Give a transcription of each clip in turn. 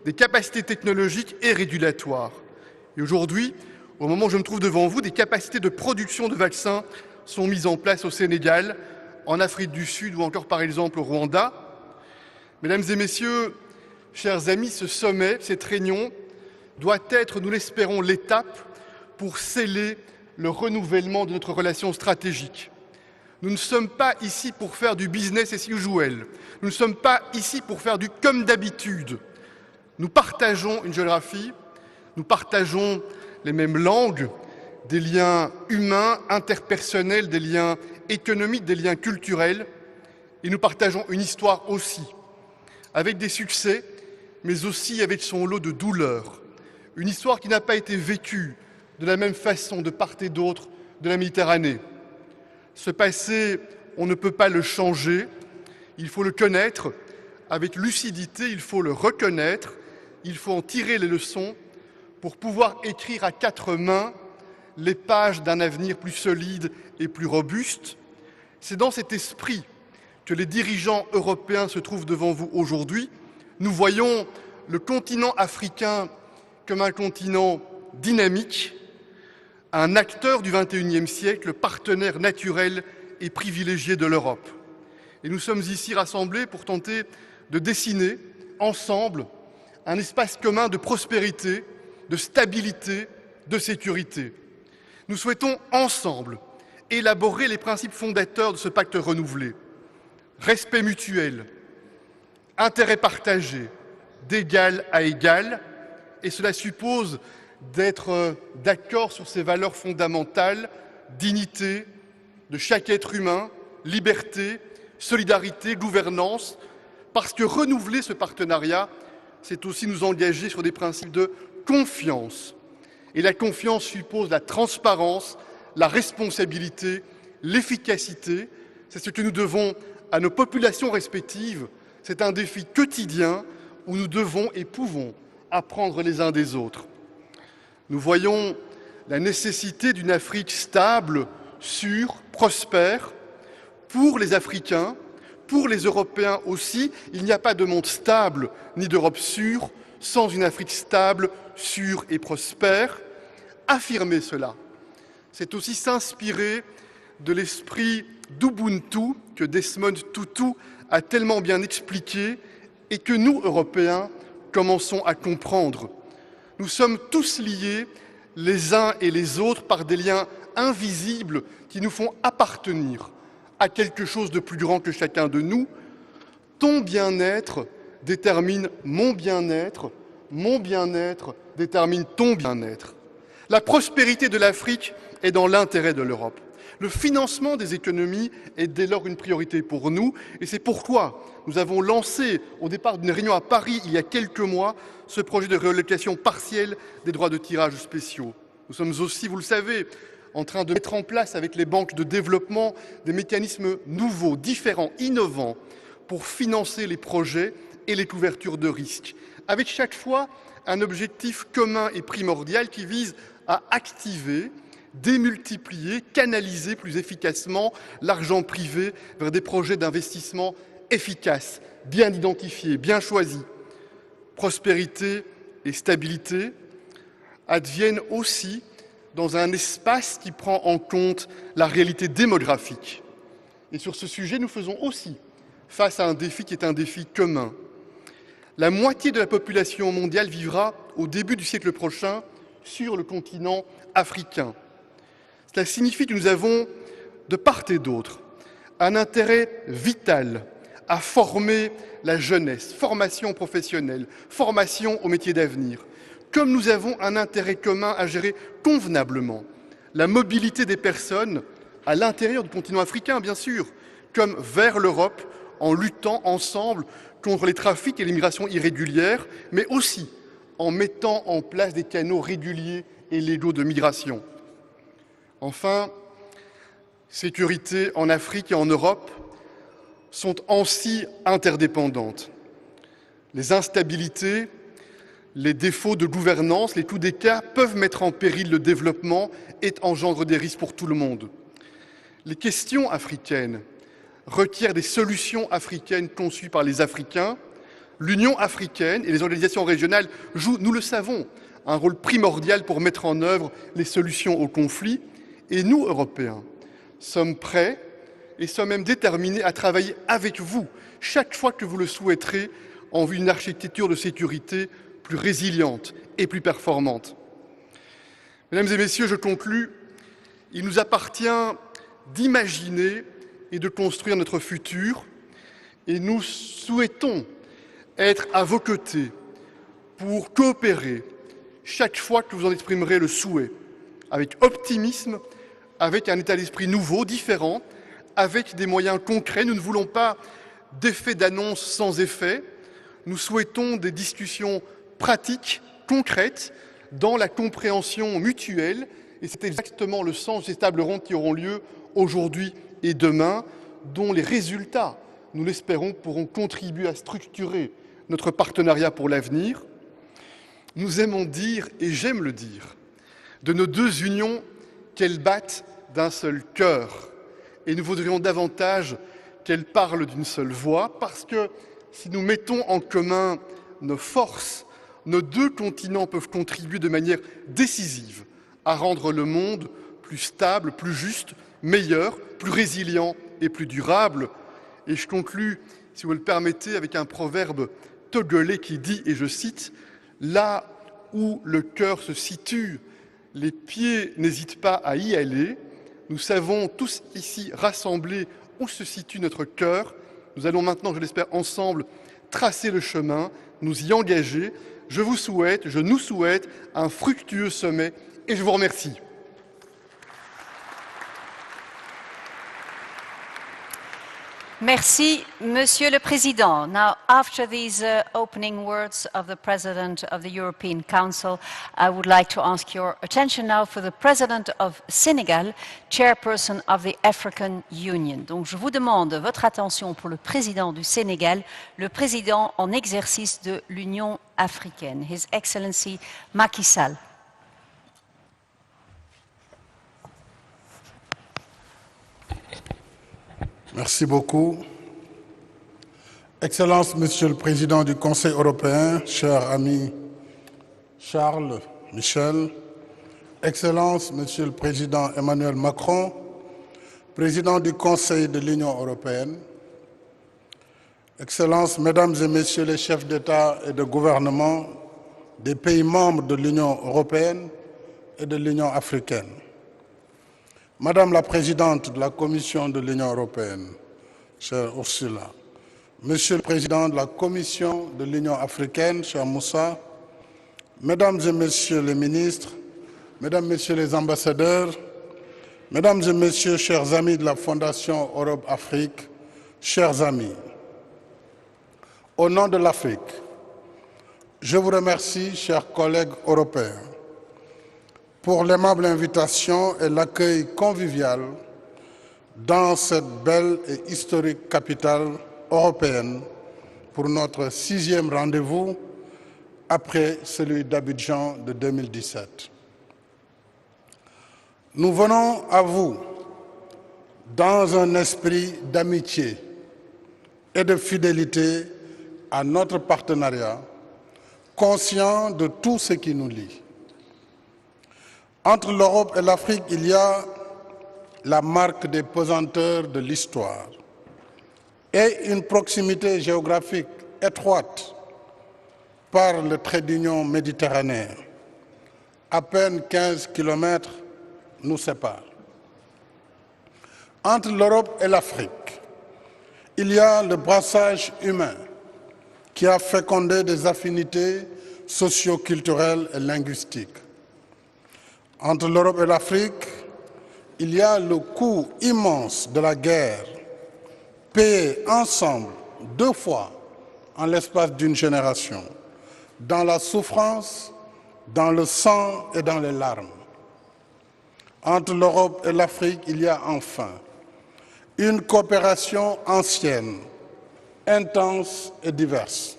des capacités technologiques et régulatoires. Et aujourd'hui, au moment où je me trouve devant vous, des capacités de production de vaccins sont mises en place au Sénégal, en Afrique du Sud ou encore par exemple au Rwanda. Mesdames et messieurs, chers amis, ce sommet, cette réunion doit être, nous l'espérons, l'étape pour sceller le renouvellement de notre relation stratégique. Nous ne sommes pas ici pour faire du business as usual. Nous ne sommes pas ici pour faire du comme d'habitude. Nous partageons une géographie, nous partageons les mêmes langues, des liens humains, interpersonnels, des liens économiques, des liens culturels, et nous partageons une histoire aussi, avec des succès, mais aussi avec son lot de douleurs. Une histoire qui n'a pas été vécue de la même façon de part et d'autre de la Méditerranée. Ce passé, on ne peut pas le changer, il faut le connaître avec lucidité, il faut le reconnaître, il faut en tirer les leçons pour pouvoir écrire à quatre mains les pages d'un avenir plus solide et plus robuste. C'est dans cet esprit que les dirigeants européens se trouvent devant vous aujourd'hui. Nous voyons le continent africain comme un continent dynamique, un acteur du XXIe siècle, partenaire naturel et privilégié de l'Europe. Et nous sommes ici rassemblés pour tenter de dessiner ensemble un espace commun de prospérité, de stabilité, de sécurité. Nous souhaitons ensemble élaborer les principes fondateurs de ce pacte renouvelé. Respect mutuel, intérêt partagé, d'égal à égal, et cela suppose d'être d'accord sur ces valeurs fondamentales, dignité de chaque être humain, liberté, solidarité, gouvernance, parce que renouveler ce partenariat, c'est aussi nous engager sur des principes de confiance. Et la confiance suppose la transparence, la responsabilité, l'efficacité. C'est ce que nous devons à nos populations respectives. C'est un défi quotidien où nous devons et pouvons apprendre les uns des autres. Nous voyons la nécessité d'une Afrique stable, sûre, prospère, pour les Africains, pour les Européens aussi. Il n'y a pas de monde stable ni d'Europe sûre sans une Afrique stable, sûre et prospère. Affirmer cela, c'est aussi s'inspirer de l'esprit d'Ubuntu que Desmond Tutu a tellement bien expliqué et que nous, Européens, commençons à comprendre. Nous sommes tous liés les uns et les autres par des liens invisibles qui nous font appartenir à quelque chose de plus grand que chacun de nous. Ton bien-être détermine mon bien-être détermine ton bien-être. La prospérité de l'Afrique est dans l'intérêt de l'Europe. Le financement des économies est dès lors une priorité pour nous et c'est pourquoi nous avons lancé au départ d'une réunion à Paris il y a quelques mois ce projet de réallocation partielle des droits de tirage spéciaux. Nous sommes aussi, vous le savez, en train de mettre en place avec les banques de développement des mécanismes nouveaux, différents, innovants pour financer les projets et les couvertures de risques, avec chaque fois un objectif commun et primordial qui vise à activer, démultiplier, canaliser plus efficacement l'argent privé vers des projets d'investissement efficaces, bien identifiés, bien choisis. Prospérité et stabilité adviennent aussi dans un espace qui prend en compte la réalité démographique. Et sur ce sujet, nous faisons aussi face à un défi qui est un défi commun. La moitié de la population mondiale vivra au début du siècle prochain sur le continent africain. Cela signifie que nous avons, de part et d'autre, un intérêt vital à former la jeunesse, formation professionnelle, formation aux métiers d'avenir, comme nous avons un intérêt commun à gérer convenablement la mobilité des personnes à l'intérieur du continent africain, bien sûr, comme vers l'Europe, en luttant ensemble contre les trafics et l'immigration irrégulière, mais aussi en mettant en place des canaux réguliers et légaux de migration. Enfin, sécurité en Afrique et en Europe sont ainsi interdépendantes. Les instabilités, les défauts de gouvernance, les coups d'État peuvent mettre en péril le développement et engendrer des risques pour tout le monde. Les questions africaines requièrent des solutions africaines conçues par les Africains, L'Union africaine et les organisations régionales jouent, nous le savons, un rôle primordial pour mettre en œuvre les solutions aux conflits. Et nous, Européens, sommes prêts et sommes même déterminés à travailler avec vous, chaque fois que vous le souhaiterez, en vue d'une architecture de sécurité plus résiliente et plus performante. Mesdames et messieurs, je conclus. Il nous appartient d'imaginer et de construire notre futur, et nous souhaitons être à vos côtés pour coopérer chaque fois que vous en exprimerez le souhait, avec optimisme, avec un état d'esprit nouveau, différent, avec des moyens concrets. Nous ne voulons pas d'effets d'annonce sans effet. Nous souhaitons des discussions pratiques, concrètes, dans la compréhension mutuelle. Et c'est exactement le sens des tables rondes qui auront lieu aujourd'hui et demain, dont les résultats, nous l'espérons, pourront contribuer à structurer notre partenariat pour l'avenir. Nous aimons dire, et j'aime le dire, de nos deux unions qu'elles battent d'un seul cœur. Et nous voudrions davantage qu'elles parlent d'une seule voix, parce que si nous mettons en commun nos forces, nos deux continents peuvent contribuer de manière décisive à rendre le monde plus stable, plus juste, meilleur, plus résilient et plus durable. Et je conclus, si vous le permettez, avec un proverbe togolais qui dit, et je cite, « Là où le cœur se situe, les pieds n'hésitent pas à y aller ». Nous savons tous ici rassemblés où se situe notre cœur. Nous allons maintenant, je l'espère, ensemble tracer le chemin, nous y engager. Je vous souhaite, je nous souhaite un fructueux sommet et je vous remercie. Merci, Monsieur le Président. Now, after these opening words of the President of the European Council, I would like to ask your attention now for the President of Senegal, Chairperson of the African Union. Donc, je vous demande votre attention pour le Président du Sénégal, le Président en exercice de l'Union africaine, His Excellency Macky Sall. Merci beaucoup. Excellence, Monsieur le Président du Conseil européen, cher ami Charles Michel, Excellence, Monsieur le Président Emmanuel Macron, Président du Conseil de l'Union européenne, Excellences, Mesdames et Messieurs les chefs d'État et de gouvernement des pays membres de l'Union européenne et de l'Union africaine, Madame la Présidente de la Commission de l'Union européenne, chère Ursula, Monsieur le Président de la Commission de l'Union africaine, cher Moussa, Mesdames et Messieurs les ministres, Mesdames, Messieurs les ambassadeurs, Mesdames et Messieurs, chers amis de la Fondation Europe-Afrique, chers amis, au nom de l'Afrique, je vous remercie, chers collègues européens, pour l'aimable invitation et l'accueil convivial dans cette belle et historique capitale européenne pour notre 6e rendez-vous après celui d'Abidjan de 2017. Nous venons à vous dans un esprit d'amitié et de fidélité à notre partenariat, conscient de tout ce qui nous lie. Entre l'Europe et l'Afrique, il y a la marque des pesanteurs de l'histoire et une proximité géographique étroite par le trait d'union méditerranéen. À peine 15 kilomètres nous séparent. Entre l'Europe et l'Afrique, il y a le brassage humain qui a fécondé des affinités socio-culturelles et linguistiques. Entre l'Europe et l'Afrique, il y a le coût immense de la guerre, payé ensemble 2 fois en l'espace d'une génération, dans la souffrance, dans le sang et dans les larmes. Entre l'Europe et l'Afrique, il y a enfin une coopération ancienne, intense et diverse.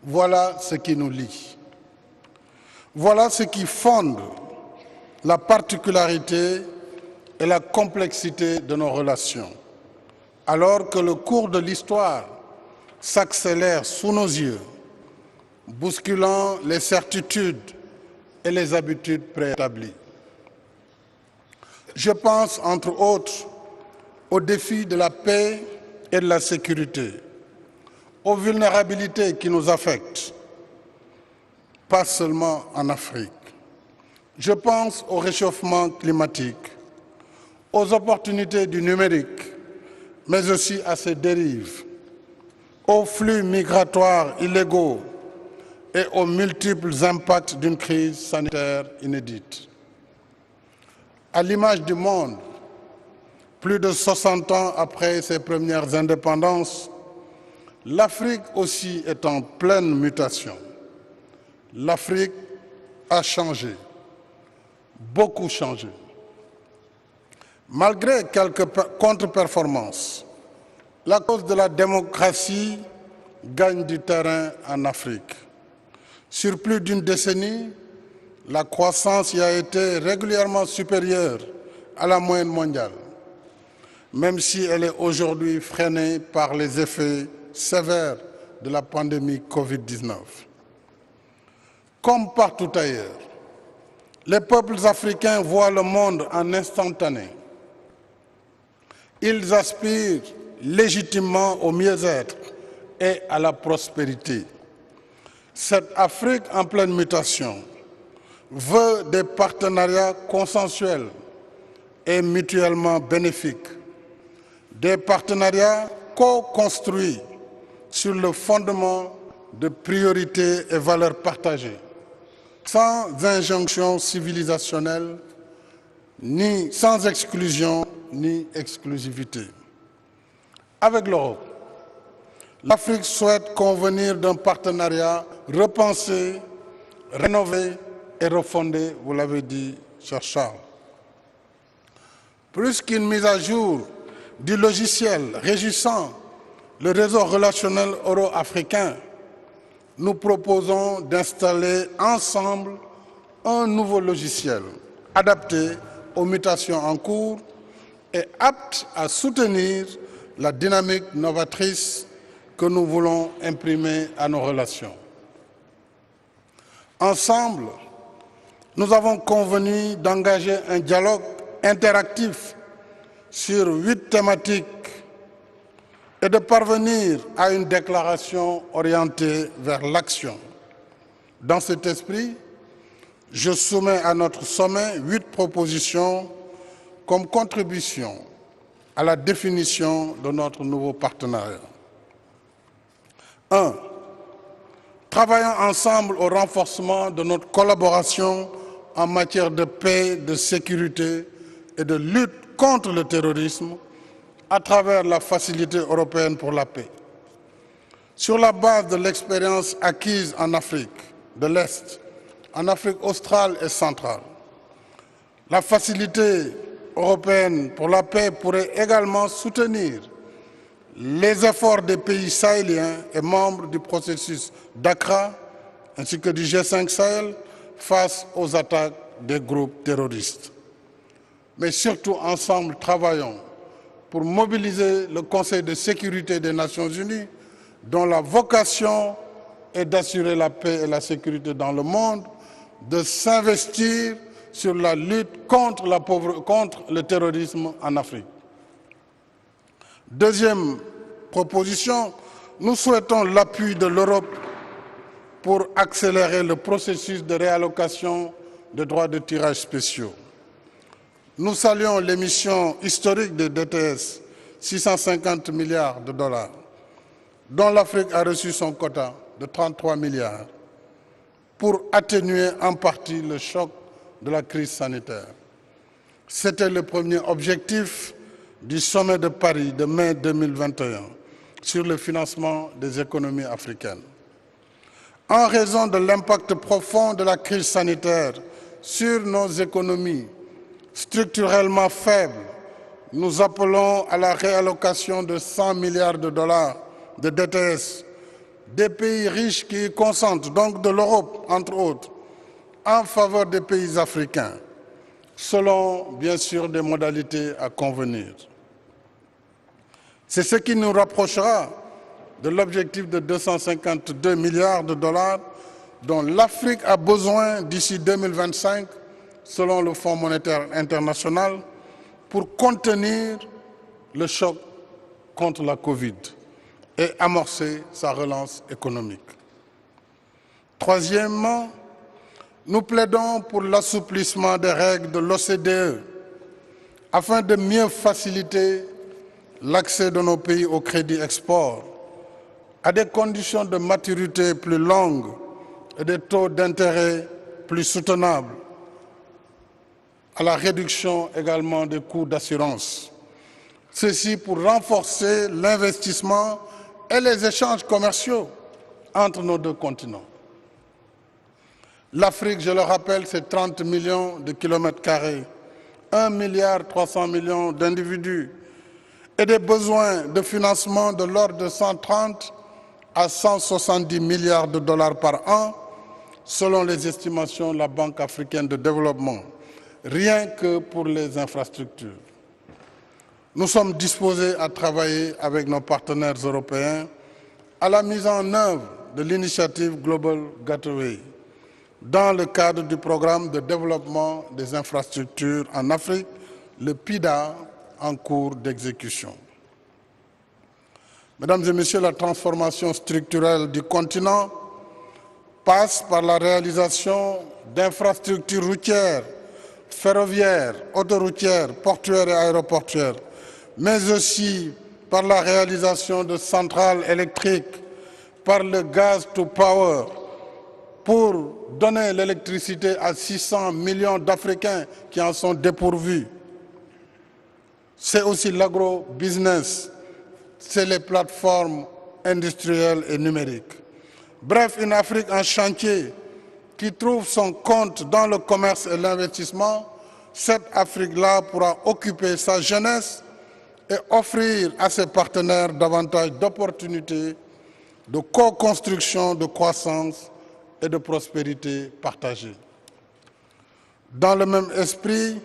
Voilà ce qui nous lie. Voilà ce qui fonde la particularité et la complexité de nos relations, alors que le cours de l'histoire s'accélère sous nos yeux, bousculant les certitudes et les habitudes préétablies. Je pense, entre autres, aux défis de la paix et de la sécurité, aux vulnérabilités qui nous affectent, pas seulement en Afrique. Je pense au réchauffement climatique, aux opportunités du numérique, mais aussi à ses dérives, aux flux migratoires illégaux et aux multiples impacts d'une crise sanitaire inédite. À l'image du monde, plus de 60 ans après ses premières indépendances, l'Afrique aussi est en pleine mutation. L'Afrique a changé, beaucoup changé. Malgré quelques contre-performances, la cause de la démocratie gagne du terrain en Afrique. Sur plus d'une décennie, la croissance y a été régulièrement supérieure à la moyenne mondiale, même si elle est aujourd'hui freinée par les effets sévères de la pandémie Covid-19. Comme partout ailleurs, les peuples africains voient le monde en instantané. Ils aspirent légitimement au mieux-être et à la prospérité. Cette Afrique en pleine mutation veut des partenariats consensuels et mutuellement bénéfiques, des partenariats co-construits sur le fondement de priorités et valeurs partagées, sans injonction civilisationnelle, ni sans exclusion ni exclusivité. Avec l'Europe, l'Afrique souhaite convenir d'un partenariat repensé, rénové et refondé, vous l'avez dit, cher Charles. Plus qu'une mise à jour du logiciel régissant le réseau relationnel euro-africain, nous proposons d'installer ensemble un nouveau logiciel adapté aux mutations en cours et apte à soutenir la dynamique novatrice que nous voulons imprimer à nos relations. Ensemble, nous avons convenu d'engager un dialogue interactif sur 8 thématiques et de parvenir à une déclaration orientée vers l'action. Dans cet esprit, je soumets à notre sommet 8 propositions comme contribution à la définition de notre nouveau partenariat. 1. Travaillons ensemble au renforcement de notre collaboration en matière de paix, de sécurité et de lutte contre le terrorisme à travers la Facilité européenne pour la paix. Sur la base de l'expérience acquise en Afrique de l'Est, en Afrique australe et centrale, la Facilité européenne pour la paix pourrait également soutenir les efforts des pays sahéliens et membres du processus d'Accra ainsi que du G5 Sahel face aux attaques des groupes terroristes. Mais surtout, ensemble, travaillons pour mobiliser le Conseil de sécurité des Nations Unies, dont la vocation est d'assurer la paix et la sécurité dans le monde, de s'investir sur la lutte contre le terrorisme en Afrique. Deuxième proposition, nous souhaitons l'appui de l'Europe pour accélérer le processus de réallocation de droits de tirage spéciaux. Nous saluons l'émission historique de DTS, 650 milliards de dollars, dont l'Afrique a reçu son quota de 33 milliards, pour atténuer en partie le choc de la crise sanitaire. C'était le premier objectif du sommet de Paris de mai 2021 sur le financement des économies africaines. En raison de l'impact profond de la crise sanitaire sur nos économies structurellement faibles, nous appelons à la réallocation de 100 milliards de dollars de DTS des pays riches qui y consentent, donc de l'Europe, entre autres, en faveur des pays africains, selon, bien sûr, des modalités à convenir. C'est ce qui nous rapprochera de l'objectif de 252 milliards de dollars dont l'Afrique a besoin d'ici 2025, selon le Fonds monétaire international, pour contenir le choc contre la Covid et amorcer sa relance économique. Troisièmement, nous plaidons pour l'assouplissement des règles de l'OCDE afin de mieux faciliter l'accès de nos pays au crédit export, à des conditions de maturité plus longues et des taux d'intérêt plus soutenables, à la réduction également des coûts d'assurance. Ceci pour renforcer l'investissement et les échanges commerciaux entre nos deux continents. L'Afrique, je le rappelle, c'est 30 millions de kilomètres carrés, 1,3 milliard d'individus et des besoins de financement de l'ordre de 130 à 170 milliards de dollars par an, selon les estimations de la Banque africaine de développement, rien que pour les infrastructures. Nous sommes disposés à travailler avec nos partenaires européens à la mise en œuvre de l'initiative Global Gateway dans le cadre du programme de développement des infrastructures en Afrique, le PIDA, en cours d'exécution. Mesdames et Messieurs, la transformation structurelle du continent passe par la réalisation d'infrastructures routières, ferroviaires, autoroutières, portuaires et aéroportuaires, mais aussi par la réalisation de centrales électriques, par le gaz to power, pour donner l'électricité à 600 millions d'Africains qui en sont dépourvus. C'est aussi l'agro-business, c'est les plateformes industrielles et numériques. Bref, une Afrique en chantier qui trouve son compte dans le commerce et l'investissement. Cette Afrique-là pourra occuper sa jeunesse et offrir à ses partenaires davantage d'opportunités de co-construction, de croissance et de prospérité partagée. Dans le même esprit,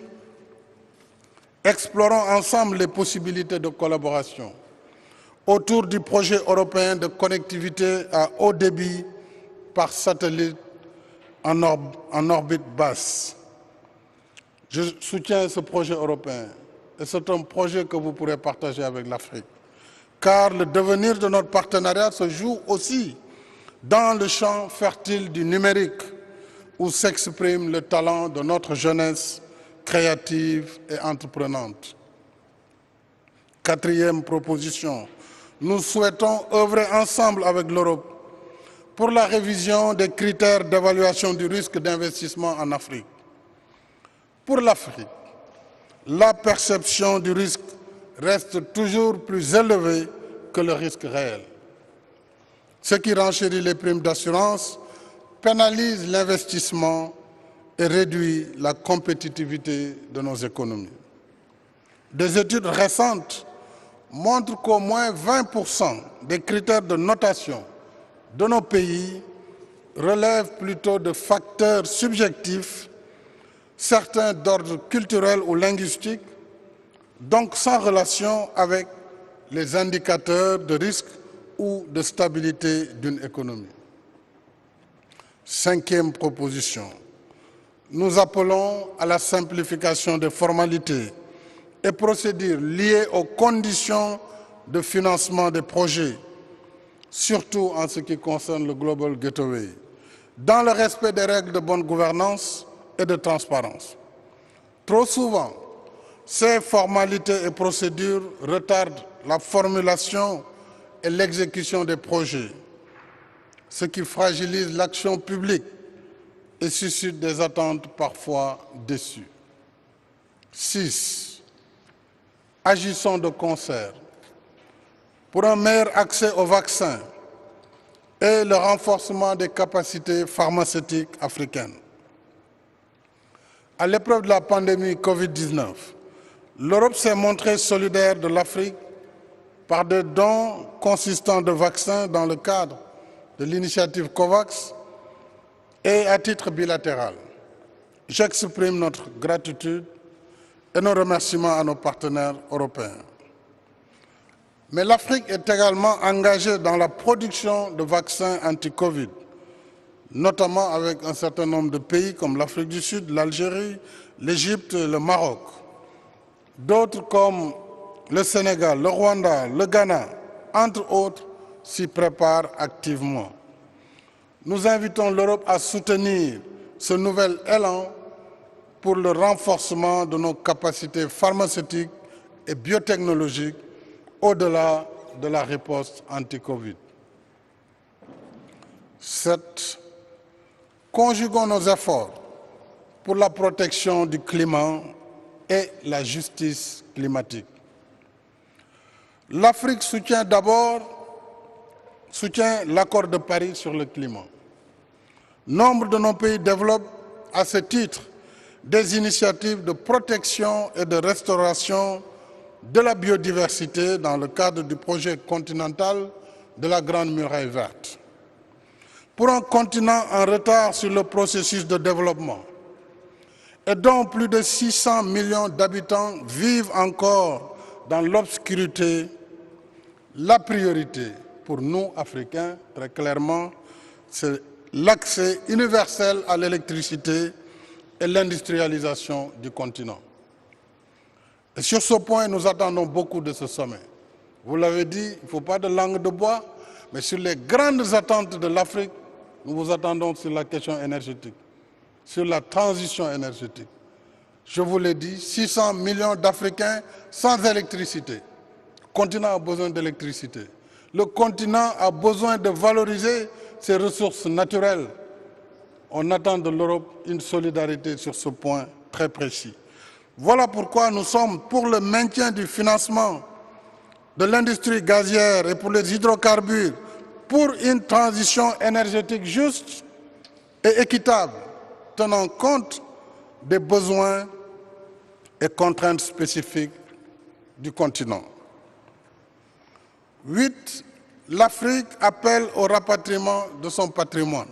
explorons ensemble les possibilités de collaboration autour du projet européen de connectivité à haut débit par satellite en orbite basse. Je soutiens ce projet européen et c'est un projet que vous pourrez partager avec l'Afrique, car le devenir de notre partenariat se joue aussi dans le champ fertile du numérique, où s'exprime le talent de notre jeunesse créative et entreprenante. Quatrième proposition, nous souhaitons œuvrer ensemble avec l'Europe pour la révision des critères d'évaluation du risque d'investissement en Afrique. Pour l'Afrique, la perception du risque reste toujours plus élevée que le risque réel. Ce qui renchérit les primes d'assurance, pénalise l'investissement et réduit la compétitivité de nos économies. Des études récentes montrent qu'au moins 20% des critères de notation de nos pays relèvent plutôt de facteurs subjectifs, certains d'ordre culturel ou linguistique, donc sans relation avec les indicateurs de risque ou de stabilité d'une économie. Cinquième proposition, nous appelons à la simplification des formalités et procédures liées aux conditions de financement des projets, surtout en ce qui concerne le Global Gateway, dans le respect des règles de bonne gouvernance et de transparence. Trop souvent, ces formalités et procédures retardent la formulation et l'exécution des projets, ce qui fragilise l'action publique et suscite des attentes parfois déçues. 6. Agissons de concert pour un meilleur accès aux vaccins et le renforcement des capacités pharmaceutiques africaines. À l'épreuve de la pandémie Covid-19, l'Europe s'est montrée solidaire de l'Afrique par des dons consistants de vaccins dans le cadre de l'initiative COVAX et à titre bilatéral. J'exprime notre gratitude et nos remerciements à nos partenaires européens. Mais l'Afrique est également engagée dans la production de vaccins anti-Covid, notamment avec un certain nombre de pays comme l'Afrique du Sud, l'Algérie, l'Égypte et le Maroc. D'autres comme le Sénégal, le Rwanda, le Ghana, entre autres, s'y préparent activement. Nous invitons l'Europe à soutenir ce nouvel élan pour le renforcement de nos capacités pharmaceutiques et biotechnologiques au-delà de la riposte anti-Covid. Conjuguons nos efforts pour la protection du climat et la justice climatique. L'Afrique soutient l'accord de Paris sur le climat. Nombre de nos pays développent à ce titre des initiatives de protection et de restauration de la biodiversité dans le cadre du projet continental de la Grande Muraille verte. Pour un continent en retard sur le processus de développement et dont plus de 600 millions d'habitants vivent encore dans l'obscurité, la priorité pour nous, Africains, très clairement, c'est l'accès universel à l'électricité et l'industrialisation du continent. Et sur ce point, nous attendons beaucoup de ce sommet. Vous l'avez dit, il ne faut pas de langue de bois, mais sur les grandes attentes de l'Afrique, nous vous attendons sur la question énergétique, sur la transition énergétique. Je vous l'ai dit, 600 millions d'Africains sans électricité. Le continent a besoin d'électricité. Le continent a besoin de valoriser ses ressources naturelles. On attend de l'Europe une solidarité sur ce point très précis. Voilà pourquoi nous sommes pour le maintien du financement de l'industrie gazière et pour les hydrocarbures, pour une transition énergétique juste et équitable, tenant compte des besoins et contraintes spécifiques du continent. 8. L'Afrique appelle au rapatriement de son patrimoine.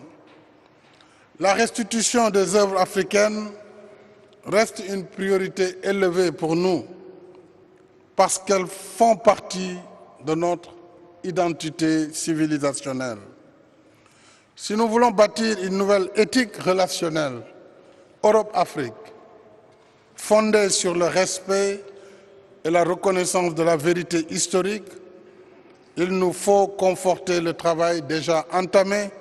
La restitution des œuvres africaines reste une priorité élevée pour nous parce qu'elles font partie de notre identité civilisationnelle. Si nous voulons bâtir une nouvelle éthique relationnelle Europe-Afrique, fondée sur le respect et la reconnaissance de la vérité historique, il nous faut conforter le travail déjà entamé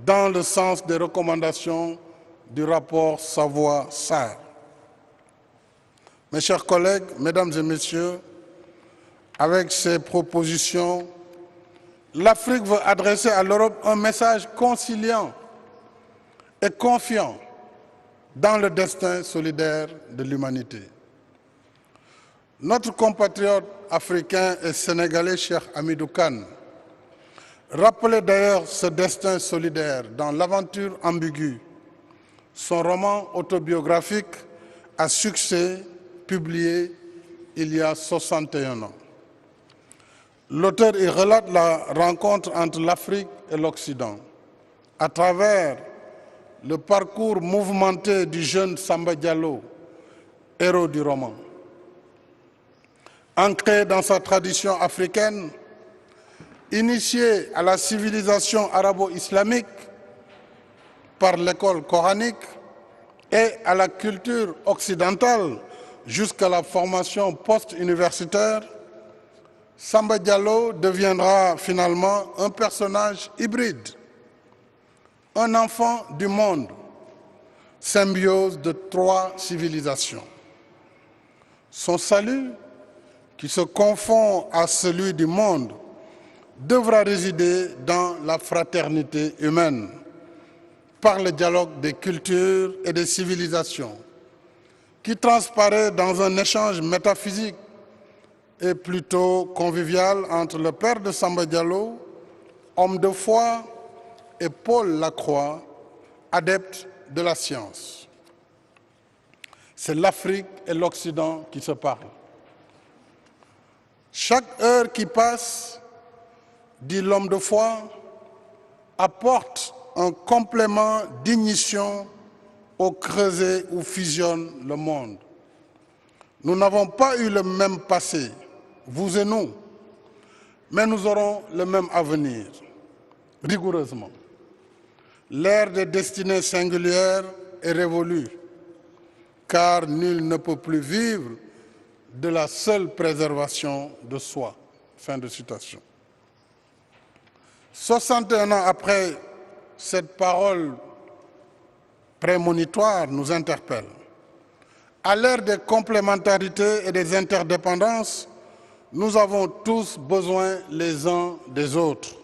dans le sens des recommandations du rapport Savoy-Sarr. Mes chers collègues, mesdames et messieurs, avec ces propositions, l'Afrique veut adresser à l'Europe un message conciliant et confiant dans le destin solidaire de l'humanité. Notre compatriote africain et sénégalais, Cheikh Hamidou Kane, rappelait d'ailleurs ce destin solidaire dans L'Aventure ambiguë, son roman autobiographique à succès publié il y a 61 ans. L'auteur y relate la rencontre entre l'Afrique et l'Occident à travers le parcours mouvementé du jeune Samba Diallo, héros du roman. Ancré dans sa tradition africaine, initié à la civilisation arabo-islamique par l'école coranique et à la culture occidentale jusqu'à la formation post-universitaire, Samba Diallo deviendra finalement un personnage hybride, un enfant du monde, symbiose de 3 civilisations. Son salut, qui se confond à celui du monde, devra résider dans la fraternité humaine, par le dialogue des cultures et des civilisations, qui transparaît dans un échange métaphysique et plutôt convivial entre le père de Samba Diallo, homme de foi, et Paul Lacroix, adepte de la science. C'est l'Afrique et l'Occident qui se parlent. Chaque heure qui passe, dit l'homme de foi, apporte un complément d'ignition au creuset où fusionne le monde. Nous n'avons pas eu le même passé, vous et nous, Mais nous aurons le même avenir, rigoureusement. L'ère des destinées singulières est révolue, car nul ne peut plus vivre de la seule préservation de soi. Fin de citation. 61 ans après, cette parole prémonitoire nous interpelle. À l'ère des complémentarités et des interdépendances, nous avons tous besoin les uns des autres.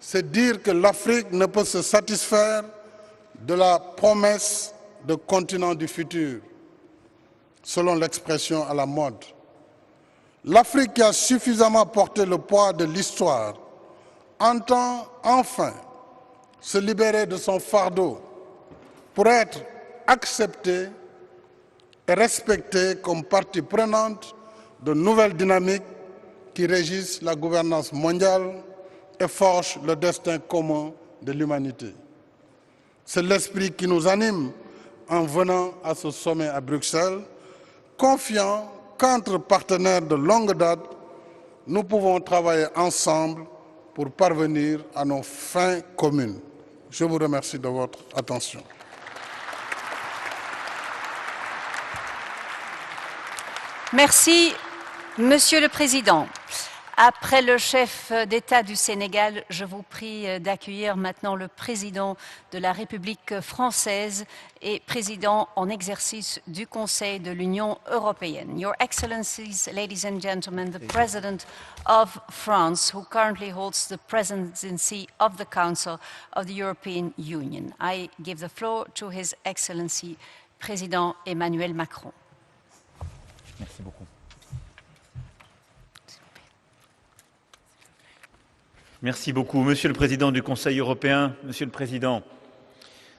C'est dire que l'Afrique ne peut se satisfaire de la promesse de continent du futur, selon l'expression à la mode. L'Afrique qui a suffisamment porté le poids de l'histoire entend enfin se libérer de son fardeau pour être acceptée et respectée comme partie prenante de nouvelles dynamiques qui régissent la gouvernance mondiale et forgent le destin commun de l'humanité. C'est l'esprit qui nous anime en venant à ce sommet à Bruxelles, confiant qu'entre partenaires de longue date, nous pouvons travailler ensemble pour parvenir à nos fins communes. Je vous remercie de votre attention. Merci, Monsieur le Président. Après le chef d'État du Sénégal, je vous prie d'accueillir maintenant le président de la République française et président en exercice du Conseil de l'Union européenne. Your Excellencies, ladies and gentlemen, the President of France, who currently holds the presidency of the Council of the European Union. I give the floor to His Excellency, Président Emmanuel Macron. Merci beaucoup. Merci beaucoup. Monsieur le Président du Conseil européen, Monsieur le Président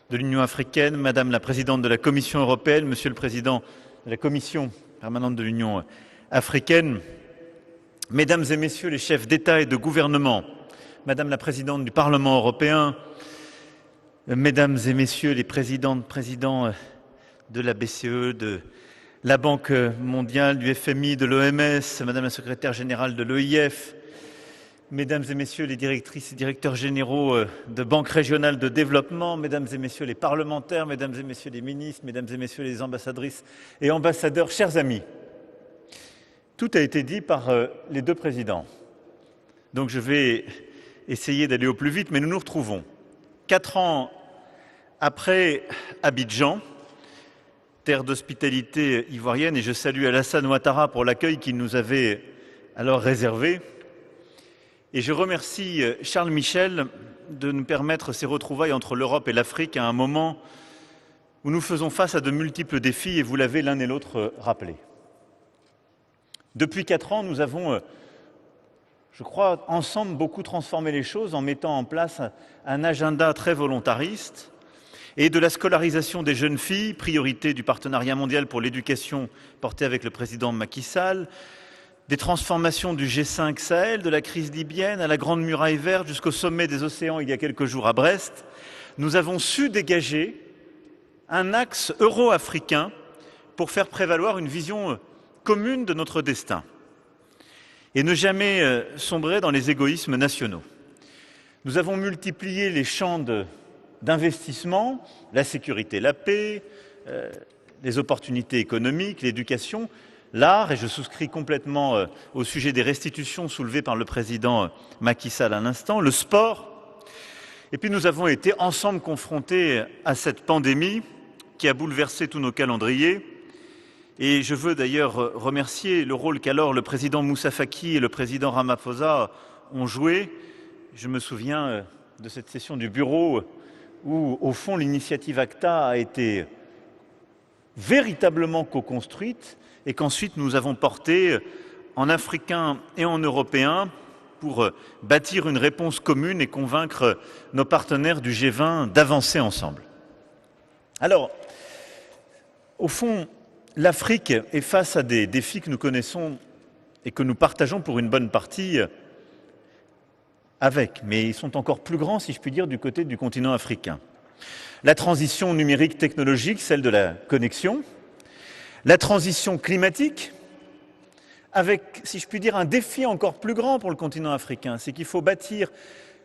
de l'Union africaine, Madame la Présidente de la Commission européenne, Monsieur le Président de la Commission permanente de l'Union africaine, Mesdames et Messieurs les chefs d'État et de gouvernement, Madame la Présidente du Parlement européen, Mesdames et Messieurs les présidents de la BCE, de la Banque mondiale, du FMI, de l'OMS, Madame la Secrétaire générale de l'OIF, Mesdames et Messieurs les directrices et directeurs généraux de banques régionales de développement, Mesdames et Messieurs les parlementaires, Mesdames et Messieurs les ministres, Mesdames et Messieurs les ambassadrices et ambassadeurs, chers amis, tout a été dit par les deux présidents. Donc je vais essayer d'aller au plus vite, mais nous nous retrouvons 4 ans après Abidjan, terre d'hospitalité ivoirienne, et je salue Alassane Ouattara pour l'accueil qu'il nous avait alors réservé. Et je remercie Charles Michel de nous permettre ces retrouvailles entre l'Europe et l'Afrique à un moment où nous faisons face à de multiples défis, et vous l'avez l'un et l'autre rappelé. Depuis 4 ans, nous avons, je crois, ensemble beaucoup transformé les choses en mettant en place un agenda très volontariste, et de la scolarisation des jeunes filles, priorité du partenariat mondial pour l'éducation porté avec le président Macky Sall, des transformations du G5 Sahel, de la crise libyenne à la Grande Muraille Verte jusqu'au sommet des océans il y a quelques jours à Brest, nous avons su dégager un axe euro-africain pour faire prévaloir une vision commune de notre destin et ne jamais sombrer dans les égoïsmes nationaux. Nous avons multiplié les champs d'investissement, la sécurité, la paix, les opportunités économiques, l'éducation, l'art, et je souscris complètement au sujet des restitutions soulevées par le président Macky Sall à l'instant, le sport. Et puis nous avons été ensemble confrontés à cette pandémie qui a bouleversé tous nos calendriers. Et je veux d'ailleurs remercier le rôle qu'alors le président Moussa Faki et le président Ramaphosa ont joué. Je me souviens de cette session du bureau où, au fond, l'initiative ACTA a été véritablement co-construite et qu'ensuite nous avons porté en africain et en européen pour bâtir une réponse commune et convaincre nos partenaires du G20 d'avancer ensemble. Alors, au fond, l'Afrique est face à des défis que nous connaissons et que nous partageons pour une bonne partie avec, mais ils sont encore plus grands, si je puis dire, du côté du continent africain. La transition numérique technologique, celle de la connexion, la transition climatique, avec, si je puis dire, un défi encore plus grand pour le continent africain. C'est qu'il faut bâtir,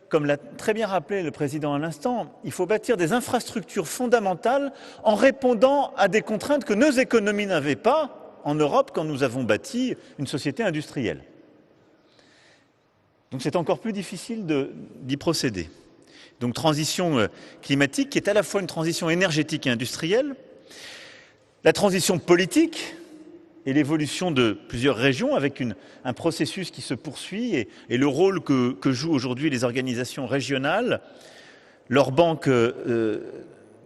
comme l'a très bien rappelé le président à l'instant, il faut bâtir des infrastructures fondamentales en répondant à des contraintes que nos économies n'avaient pas en Europe quand nous avons bâti une société industrielle. Donc c'est encore plus difficile d'y procéder. Donc transition climatique qui est à la fois une transition énergétique et industrielle, la transition politique et l'évolution de plusieurs régions avec un processus qui se poursuit et le rôle que jouent aujourd'hui les organisations régionales, leurs banques de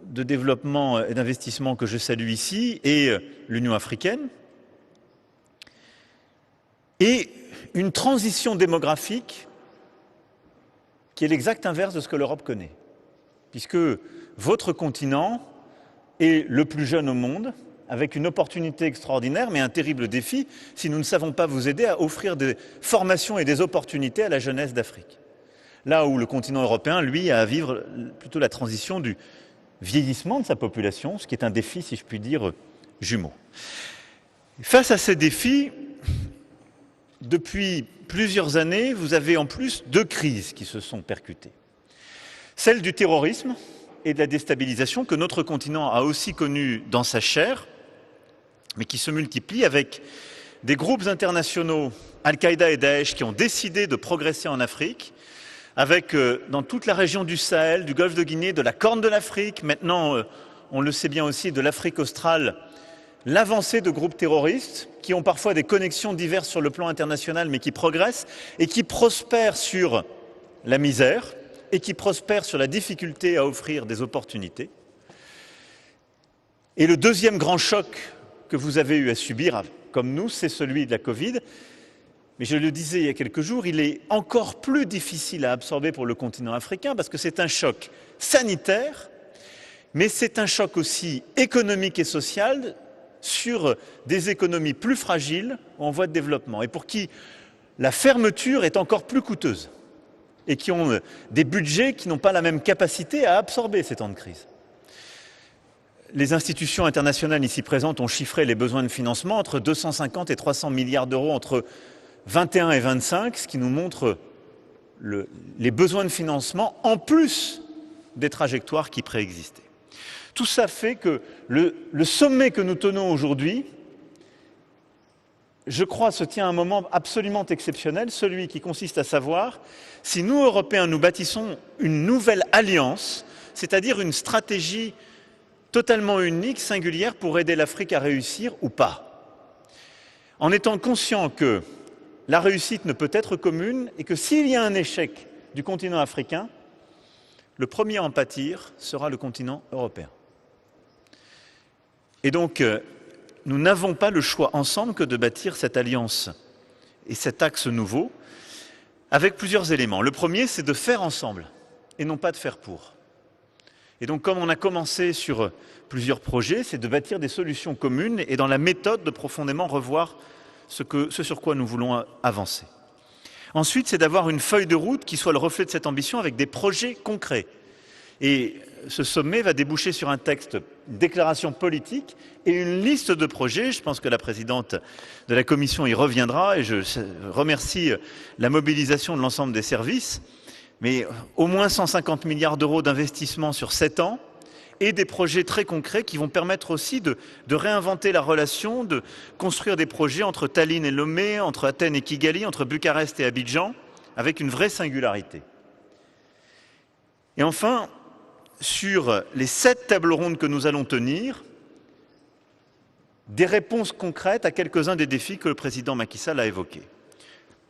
développement et d'investissement que je salue ici et l'Union africaine, et une transition démographique qui est l'exact inverse de ce que l'Europe connaît, puisque votre continent est le plus jeune au monde, avec une opportunité extraordinaire, mais un terrible défi si nous ne savons pas vous aider à offrir des formations et des opportunités à la jeunesse d'Afrique. Là où le continent européen, lui, a à vivre plutôt la transition du vieillissement de sa population, ce qui est un défi, si je puis dire, jumeau. Face à ces défis, depuis plusieurs années, vous avez en plus deux crises qui se sont percutées. Celle du terrorisme et de la déstabilisation que notre continent a aussi connue dans sa chair, mais qui se multiplient avec des groupes internationaux, Al-Qaïda et Daesh, qui ont décidé de progresser en Afrique, avec dans toute la région du Sahel, du Golfe de Guinée, de la Corne de l'Afrique, maintenant, on le sait bien aussi, de l'Afrique australe, l'avancée de groupes terroristes qui ont parfois des connexions diverses sur le plan international, mais qui progressent et qui prospèrent sur la misère et qui prospèrent sur la difficulté à offrir des opportunités. Et le deuxième grand choc que vous avez eu à subir, comme nous, c'est celui de la Covid. Mais je le disais il y a quelques jours, il est encore plus difficile à absorber pour le continent africain parce que c'est un choc sanitaire, mais c'est un choc aussi économique et social sur des économies plus fragiles ou en voie de développement et pour qui la fermeture est encore plus coûteuse et qui ont des budgets qui n'ont pas la même capacité à absorber ces temps de crise. Les institutions internationales ici présentes ont chiffré les besoins de financement entre 250 et 300 milliards d'euros entre 21 et 25, ce qui nous montre les besoins de financement en plus des trajectoires qui préexistaient. Tout ça fait que le sommet que nous tenons aujourd'hui, je crois, se tient à un moment absolument exceptionnel, celui qui consiste à savoir si nous, Européens, nous bâtissons une nouvelle alliance, c'est-à-dire une stratégie totalement unique, singulière, pour aider l'Afrique à réussir ou pas. En étant conscient que la réussite ne peut être commune et que s'il y a un échec du continent africain, le premier à en pâtir sera le continent européen. Et donc, nous n'avons pas le choix ensemble que de bâtir cette alliance et cet axe nouveau avec plusieurs éléments. Le premier, c'est de faire ensemble et non pas de faire pour. Et donc, comme on a commencé sur plusieurs projets, c'est de bâtir des solutions communes et dans la méthode de profondément revoir ce sur quoi nous voulons avancer. Ensuite, c'est d'avoir une feuille de route qui soit le reflet de cette ambition avec des projets concrets. Et ce sommet va déboucher sur un texte, une déclaration politique et une liste de projets. Je pense que la présidente de la Commission y reviendra et je remercie la mobilisation de l'ensemble des services. Mais au moins 150 milliards d'euros d'investissement sur 7 ans et des projets très concrets qui vont permettre aussi de réinventer la relation, de construire des projets entre Tallinn et Lomé, entre Athènes et Kigali, entre Bucarest et Abidjan, avec une vraie singularité. Et enfin, sur les 7 tables rondes que nous allons tenir, des réponses concrètes à quelques-uns des défis que le président Macky Sall a évoqués.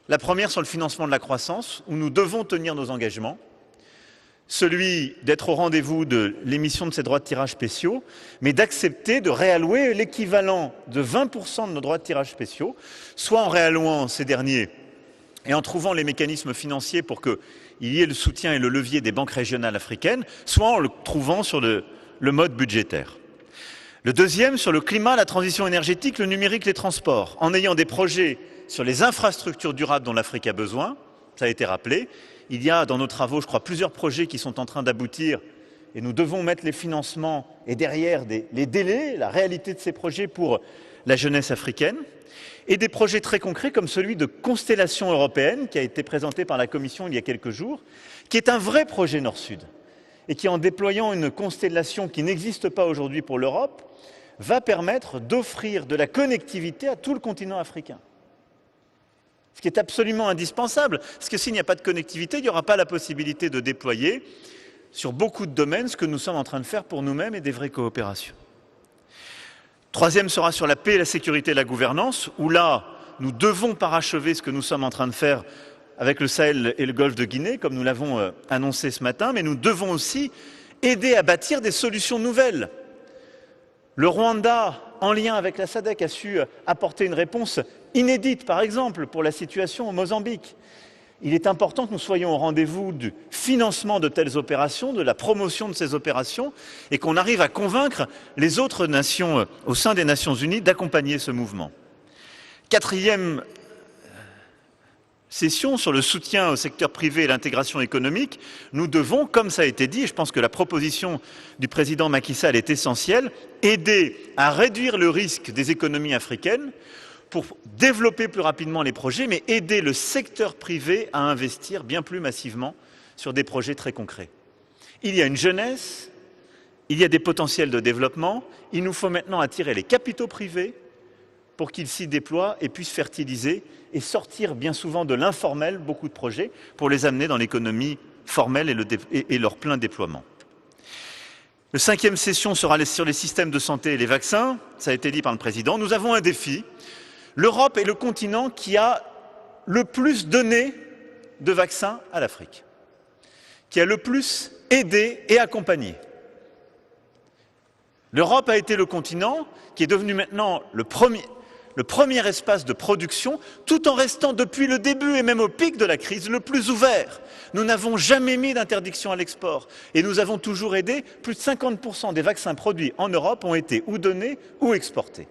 La première sur le financement de la croissance, où nous devons tenir nos engagements, celui d'être au rendez-vous de l'émission de ces droits de tirage spéciaux, mais d'accepter de réallouer l'équivalent de 20% de nos droits de tirage spéciaux, soit en réallouant ces derniers et en trouvant les mécanismes financiers pour qu'il y ait le soutien et le levier des banques régionales africaines, soit en le trouvant sur le mode budgétaire. Le deuxième, sur le climat, la transition énergétique, le numérique, les transports, en ayant des projets sur les infrastructures durables dont l'Afrique a besoin, ça a été rappelé. Il y a dans nos travaux, je crois, plusieurs projets qui sont en train d'aboutir et nous devons mettre les financements et derrière les délais, la réalité de ces projets pour la jeunesse africaine. et des projets très concrets comme celui de Constellation européenne qui a été présenté par la Commission il y a quelques jours, qui est un vrai projet Nord-Sud et qui, en déployant une constellation qui n'existe pas aujourd'hui pour l'Europe, va permettre d'offrir de la connectivité à tout le continent africain. Ce qui est absolument indispensable, parce que s'il n'y a pas de connectivité, il n'y aura pas la possibilité de déployer sur beaucoup de domaines ce que nous sommes en train de faire pour nous-mêmes et des vraies coopérations. Troisième sera sur la paix, la sécurité et la gouvernance, où là, nous devons parachever ce que nous sommes en train de faire avec le Sahel et le Golfe de Guinée, comme nous l'avons annoncé ce matin, mais nous devons aussi aider à bâtir des solutions nouvelles. Le Rwanda, en lien avec la SADC, a su apporter une réponse inédite, par exemple, pour la situation au Mozambique. Il est important que nous soyons au rendez-vous du financement de telles opérations, de la promotion de ces opérations, et qu'on arrive à convaincre les autres nations au sein des Nations Unies d'accompagner ce mouvement. Quatrième session sur le soutien au secteur privé et l'intégration économique, nous devons, comme ça a été dit, et je pense que la proposition du président Macky Sall est essentielle, aider à réduire le risque des économies africaines pour développer plus rapidement les projets, mais aider le secteur privé à investir bien plus massivement sur des projets très concrets. Il y a une jeunesse, il y a des potentiels de développement, il nous faut maintenant attirer les capitaux privés pour qu'ils s'y déploient et puissent fertiliser et sortir bien souvent de l'informel beaucoup de projets pour les amener dans l'économie formelle et leur plein déploiement. La cinquième session sera sur les systèmes de santé et les vaccins, ça a été dit par le président. Nous avons un défi. L'Europe est le continent qui a le plus donné de vaccins à l'Afrique, qui a le plus aidé et accompagné. L'Europe a été le continent qui est devenu maintenant le premier espace de production, tout en restant depuis le début et même au pic de la crise le plus ouvert. Nous n'avons jamais mis d'interdiction à l'export et nous avons toujours aidé. Plus de 50% des vaccins produits en Europe ont été ou donnés ou exportés.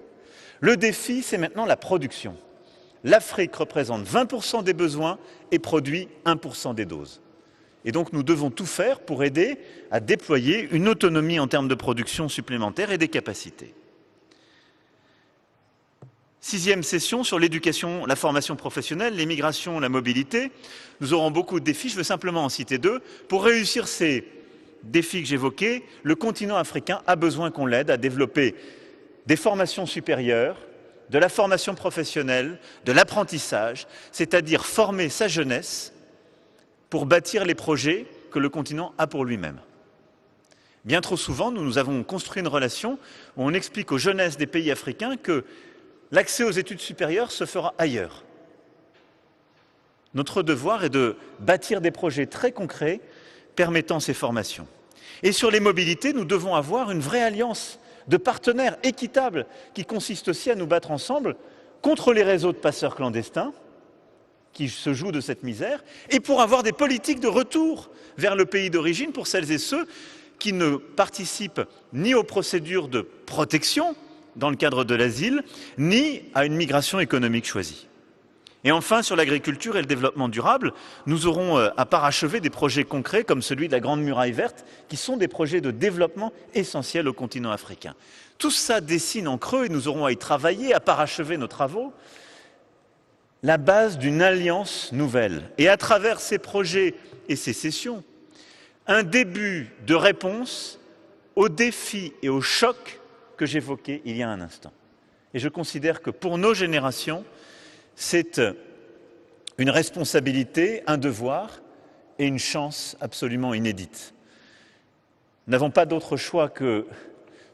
Le défi, c'est maintenant la production. L'Afrique représente 20% des besoins et produit 1% des doses. Et donc nous devons tout faire pour aider à déployer une autonomie en termes de production supplémentaire et des capacités. Sixième session sur l'éducation, la formation professionnelle, l'immigration, la mobilité. Nous aurons beaucoup de défis, je veux simplement en citer deux. Pour réussir ces défis que j'évoquais, le continent africain a besoin qu'on l'aide à développer des formations supérieures, de la formation professionnelle, de l'apprentissage, c'est-à-dire former sa jeunesse pour bâtir les projets que le continent a pour lui-même. Bien trop souvent, nous avons construit une relation où on explique aux jeunesses des pays africains que l'accès aux études supérieures se fera ailleurs. Notre devoir est de bâtir des projets très concrets permettant ces formations. Et sur les mobilités, nous devons avoir une vraie alliance de partenaires équitables qui consiste aussi à nous battre ensemble contre les réseaux de passeurs clandestins qui se jouent de cette misère et pour avoir des politiques de retour vers le pays d'origine pour celles et ceux qui ne participent ni aux procédures de protection dans le cadre de l'asile, ni à une migration économique choisie. Et enfin, sur l'agriculture et le développement durable, nous aurons à parachever des projets concrets comme celui de la Grande Muraille Verte, qui sont des projets de développement essentiels au continent africain. Tout ça dessine en creux, et nous aurons à y travailler, à parachever nos travaux, la base d'une alliance nouvelle. Et à travers ces projets et ces sessions, un début de réponse aux défis et aux chocs que j'évoquais il y a un instant. Et je considère que pour nos générations, c'est une responsabilité, un devoir et une chance absolument inédite. Nous n'avons pas d'autre choix que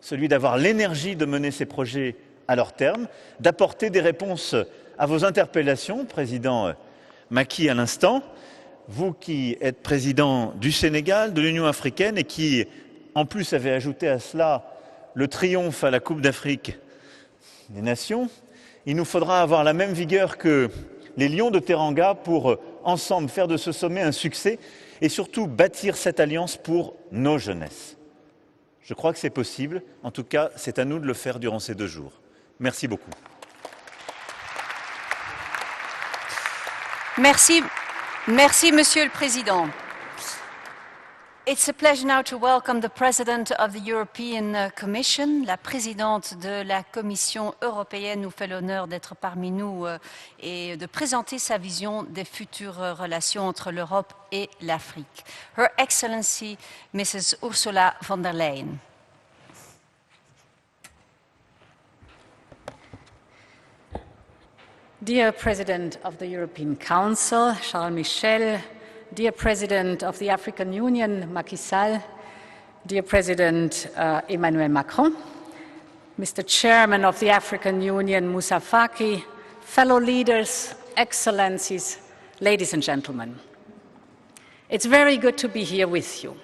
celui d'avoir l'énergie de mener ces projets à leur terme, d'apporter des réponses à vos interpellations, Président Macky à l'instant, vous qui êtes président du Sénégal, de l'Union africaine et qui, en plus, avez ajouté à cela le triomphe à la Coupe d'Afrique des Nations, il nous faudra avoir la même vigueur que les Lions de Teranga pour, ensemble, faire de ce sommet un succès et surtout bâtir cette alliance pour nos jeunesses. Je crois que c'est possible. En tout cas, c'est à nous de le faire durant ces 2 jours. Merci beaucoup. Merci, Monsieur le Président. It's a pleasure now to welcome the President of the European Commission. La présidente de la Commission européenne nous fait l'honneur d'être parmi nous et de présenter sa vision des futures relations entre l'Europe et l'Afrique. Her Excellency, Mrs. Ursula von der Leyen. Dear President of the European Council, Charles Michel, dear President of the African Union, Macky Sall, dear President Emmanuel Macron, Mr. Chairman of the African Union, Moussa Faki, fellow leaders, excellencies, ladies and gentlemen. It's very good to be here with you.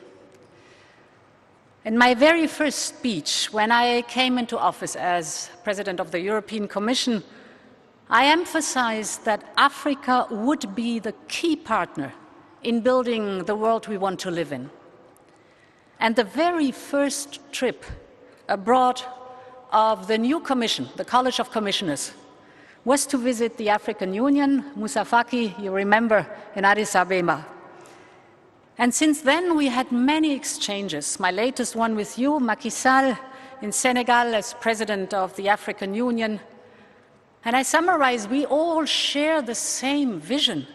In my very first speech, when I came into office as President of the European Commission, I emphasized that Africa would be the key partner in building the world we want to live in. And the very first trip abroad of the new Commission, the College of Commissioners, was to visit the African Union, Moussa Faki, you remember, in Addis Ababa. And since then we had many exchanges, my latest one with you, Macky Sall, in Senegal as President of the African Union. And I summarize, we all share the same vision.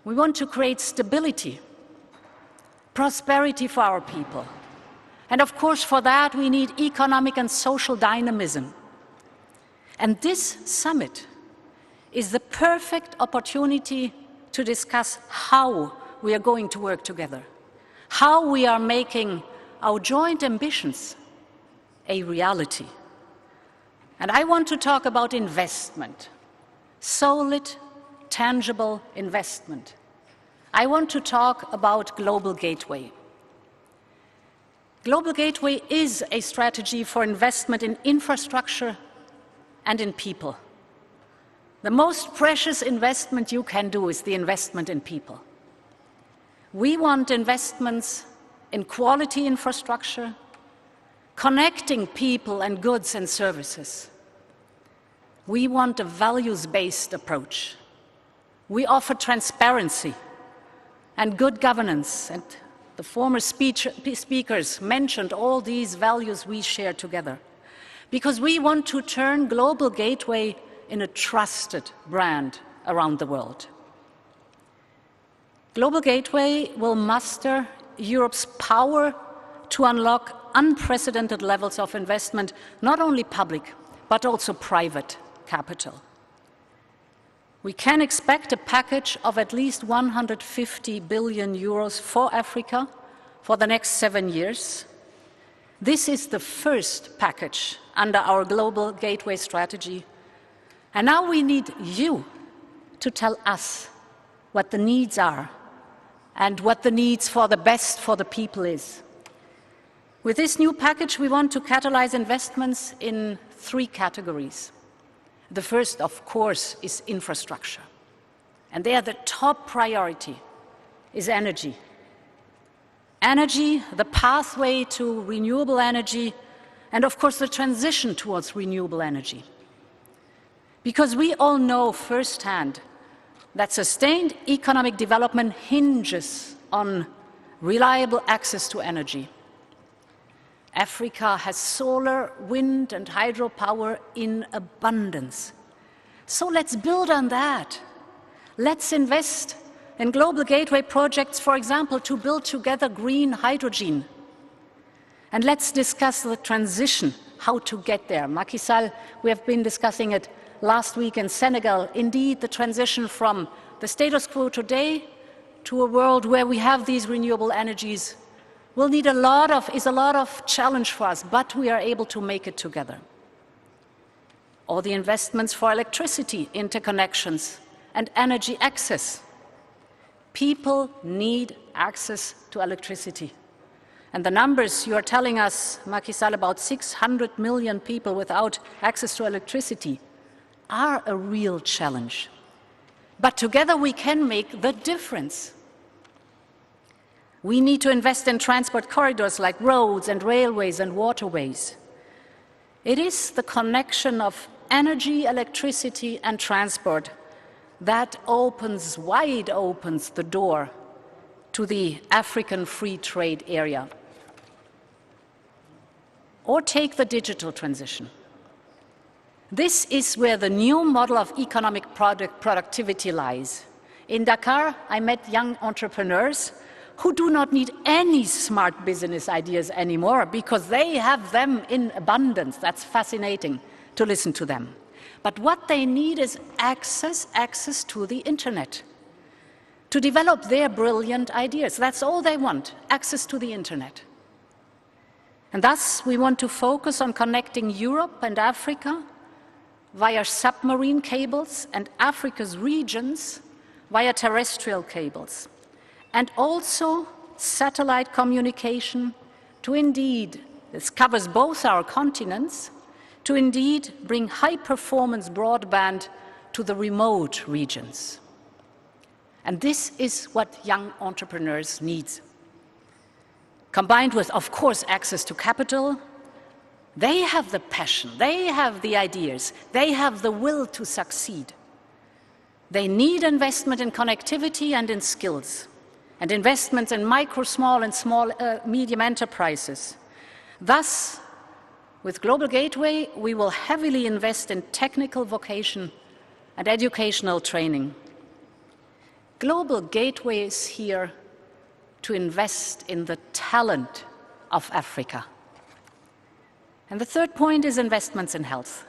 We want to create stability, prosperity for our people. And of course, for that, we need economic and social dynamism. And this summit is the perfect opportunity to discuss how we are going to work together, how we are making our joint ambitions a reality. And I want to talk about investment, solid, tangible investment. I want to talk about Global Gateway. Global Gateway is a strategy for investment in infrastructure and in people. The most precious investment you can do is the investment in people. We want investments in quality infrastructure, connecting people and goods and services. We want a values-based approach. We offer transparency and good governance, and the former speakers mentioned all these values we share together, because we want to turn Global Gateway in a trusted brand around the world. Global Gateway will muster Europe's power to unlock unprecedented levels of investment, not only public, but also private capital. We can expect a package of at least 150 billion euros for Africa for the next 7 years. This is the first package under our Global Gateway strategy. And now we need you to tell us what the needs are and what the needs for the best for the people is. With this new package, we want to catalyze investments in 3 categories. The first, of course, is infrastructure. And there the top priority is energy. Energy, the pathway to renewable energy, and of course the transition towards renewable energy. Because we all know firsthand that sustained economic development hinges on reliable access to energy. Africa has solar, wind, and hydropower in abundance. So let's build on that. Let's invest in Global Gateway projects, for example, to build together green hydrogen. And let's discuss the transition, how to get there. Macky Sall, we have been discussing it last week in Senegal. Indeed, the transition from the status quo today to a world where we have these renewable energies is a lot of challenge for us, but we are able to make it together. All the investments for electricity, interconnections, and energy access. People need access to electricity. And the numbers you are telling us, Macky Sall, about 600 million people without access to electricity, are a real challenge. But together we can make the difference. We need to invest in transport corridors like roads and railways and waterways. It is the connection of energy, electricity, and transport that wide opens the door to the African Free Trade Area. Or take the digital transition. This is where the new model of economic productivity lies. In Dakar, I met young entrepreneurs who do not need any smart business ideas anymore because they have them in abundance. That's fascinating to listen to them. But what they need is access to the internet to develop their brilliant ideas. That's all they want, access to the internet. And thus, we want to focus on connecting Europe and Africa via submarine cables and Africa's regions via terrestrial cables, and also satellite communication to indeed, this covers both our continents, to indeed bring high-performance broadband to the remote regions. And this is what young entrepreneurs need. Combined with, of course, access to capital, they have the passion, they have the ideas, they have the will to succeed. They need investment in connectivity and in skills, and investments in micro, small, and medium enterprises. Thus, with Global Gateway, we will heavily invest in technical vocation and educational training. Global Gateway is here to invest in the talent of Africa. And the third point is investments in health.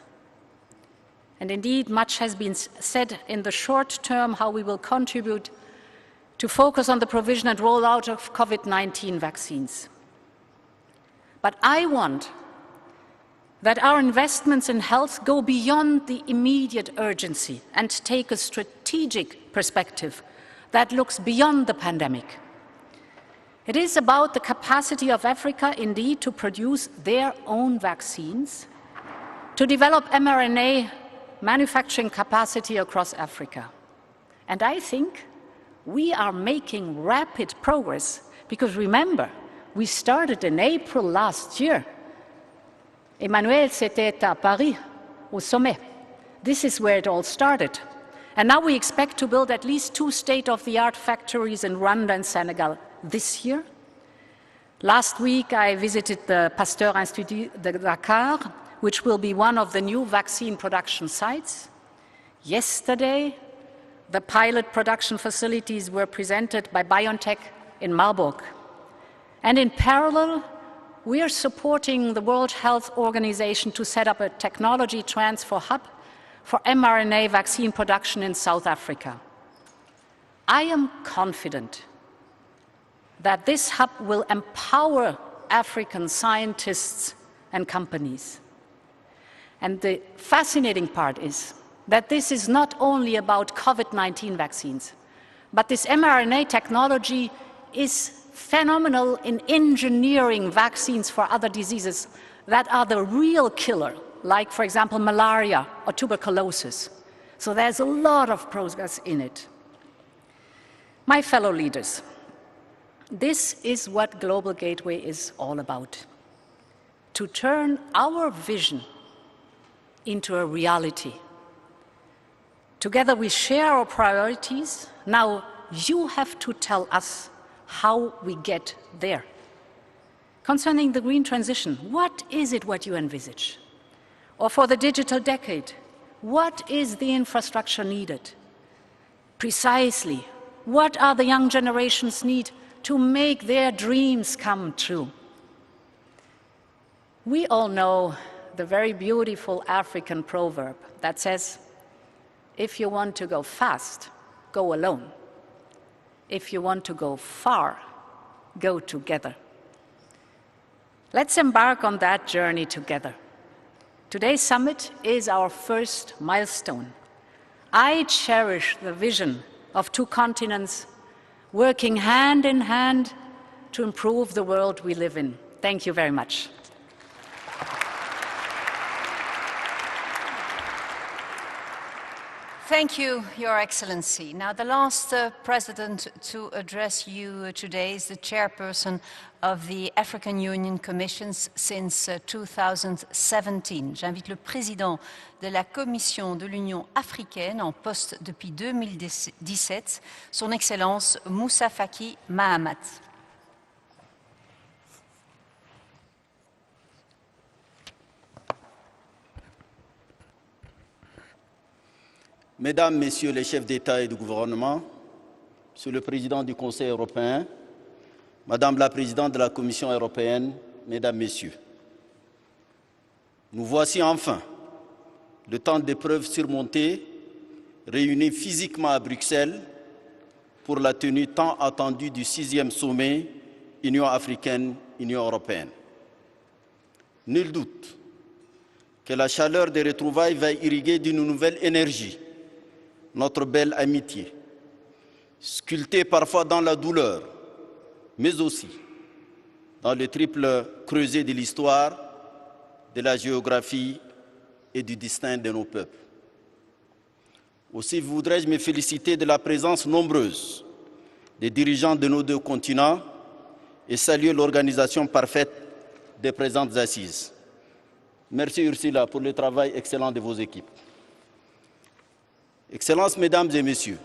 And indeed, much has been said in the short term how we will contribute to focus on the provision and rollout of COVID-19 vaccines. But I want that our investments in health go beyond the immediate urgency and take a strategic perspective that looks beyond the pandemic. It is about the capacity of Africa, indeed, to produce their own vaccines, to develop mRNA manufacturing capacity across Africa. And I think we are making rapid progress because, remember, we started in April last year. Emmanuel, c'était à Paris, au sommet. This is where it all started. And now we expect to build at least 2 state-of-the-art factories in Rwanda and Senegal this year. Last week, I visited the Pasteur Institut de Dakar, which will be one of the new vaccine production sites. Yesterday, the pilot production facilities were presented by BioNTech in Marburg. And in parallel, we are supporting the World Health Organization to set up a technology transfer hub for mRNA vaccine production in South Africa. I am confident that this hub will empower African scientists and companies. And the fascinating part is that this is not only about COVID-19 vaccines, but this mRNA technology is phenomenal in engineering vaccines for other diseases that are the real killer, like, for example, malaria or tuberculosis. So there's a lot of progress in it. My fellow leaders, this is what Global Gateway is all about: to turn our vision into a reality. Together we share our priorities. Now you have to tell us how we get there. Concerning the green transition, what is it what you envisage? Or for the digital decade, what is the infrastructure needed? Precisely, what are the young generations need to make their dreams come true? We all know the very beautiful African proverb that says, if you want to go fast, go alone. If you want to go far, go together. Let's embark on that journey together. Today's summit is our first milestone. I cherish the vision of 2 continents working hand in hand to improve the world we live in. Thank you very much. Thank you, Your Excellency. Now, the last president to address you today is the chairperson of the African Union Commissions since 2017. J'invite le président de la Commission de l'Union africaine en poste depuis 2017, son Excellence Moussa Faki Mahamat. Mesdames, Messieurs les chefs d'État et de gouvernement, Monsieur le Président du Conseil européen, Madame la Présidente de la Commission européenne, Mesdames, Messieurs, nous voici enfin, le temps d'épreuve surmonté, réunis physiquement à Bruxelles pour la tenue tant attendue du 6e sommet Union africaine-Union européenne. Nul doute que la chaleur des retrouvailles va irriguer d'une nouvelle énergie notre belle amitié, sculptée parfois dans la douleur, mais aussi dans le triple creuset de l'histoire, de la géographie et du destin de nos peuples. Aussi voudrais-je me féliciter de la présence nombreuse des dirigeants de nos deux continents et saluer l'organisation parfaite des présentes assises. Merci Ursula pour le travail excellent de vos équipes. Excellences, Mesdames et Messieurs,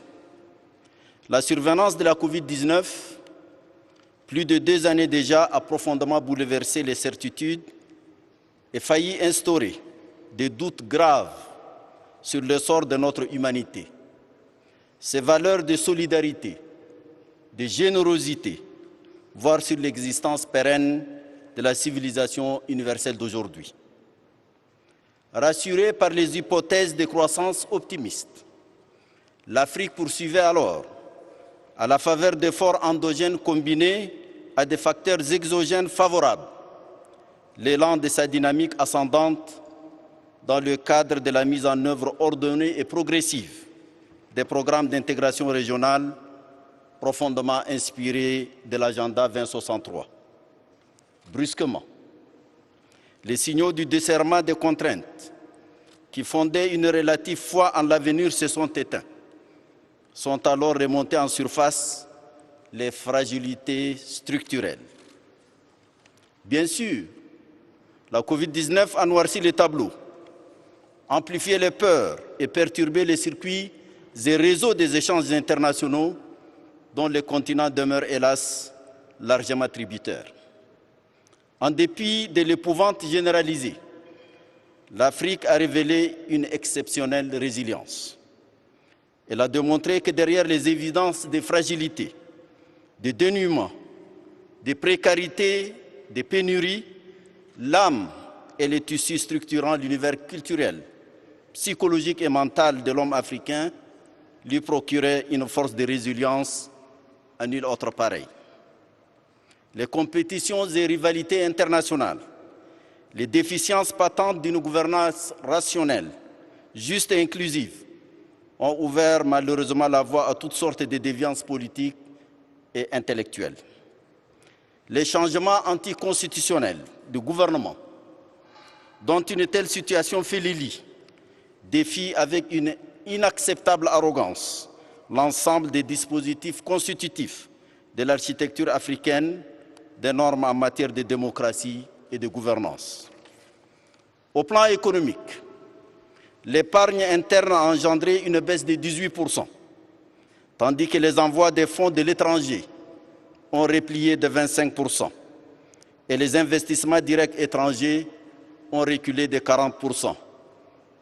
la survenance de la Covid-19, plus de 2 années déjà, a profondément bouleversé les certitudes et failli instaurer des doutes graves sur le sort de notre humanité. Ces valeurs de solidarité, de générosité, voire sur l'existence pérenne de la civilisation universelle d'aujourd'hui. Rassurée par les hypothèses de croissance optimistes, l'Afrique poursuivait alors, à la faveur d'efforts endogènes combinés à des facteurs exogènes favorables, l'élan de sa dynamique ascendante dans le cadre de la mise en œuvre ordonnée et progressive des programmes d'intégration régionale profondément inspirés de l'agenda 2063. Brusquement, les signaux du desserrement des contraintes qui fondaient une relative foi en l'avenir se sont éteints. Sont alors remontées en surface les fragilités structurelles. Bien sûr, la Covid-19 a noirci les tableaux, amplifié les peurs et perturbé les circuits et réseaux des échanges internationaux dont le continent demeure hélas largement tributaire. En dépit de l'épouvante généralisée, l'Afrique a révélé une exceptionnelle résilience. Elle a démontré que derrière les évidences des fragilités, des dénuements, des précarités, des pénuries, l'âme et les tissus structurant l'univers culturel, psychologique et mental de l'homme africain lui procuraient une force de résilience à nul autre pareil. Les compétitions et rivalités internationales, les déficiences patentes d'une gouvernance rationnelle, juste et inclusive, ont ouvert malheureusement la voie à toutes sortes de déviances politiques et intellectuelles. Les changements anticonstitutionnels du gouvernement, dont une telle situation fait le lit, défient avec une inacceptable arrogance l'ensemble des dispositifs constitutifs de l'architecture africaine, des normes en matière de démocratie et de gouvernance. Au plan économique, l'épargne interne a engendré une baisse de 18%, tandis que les envois des fonds de l'étranger ont replié de 25%, et les investissements directs étrangers ont reculé de 40%,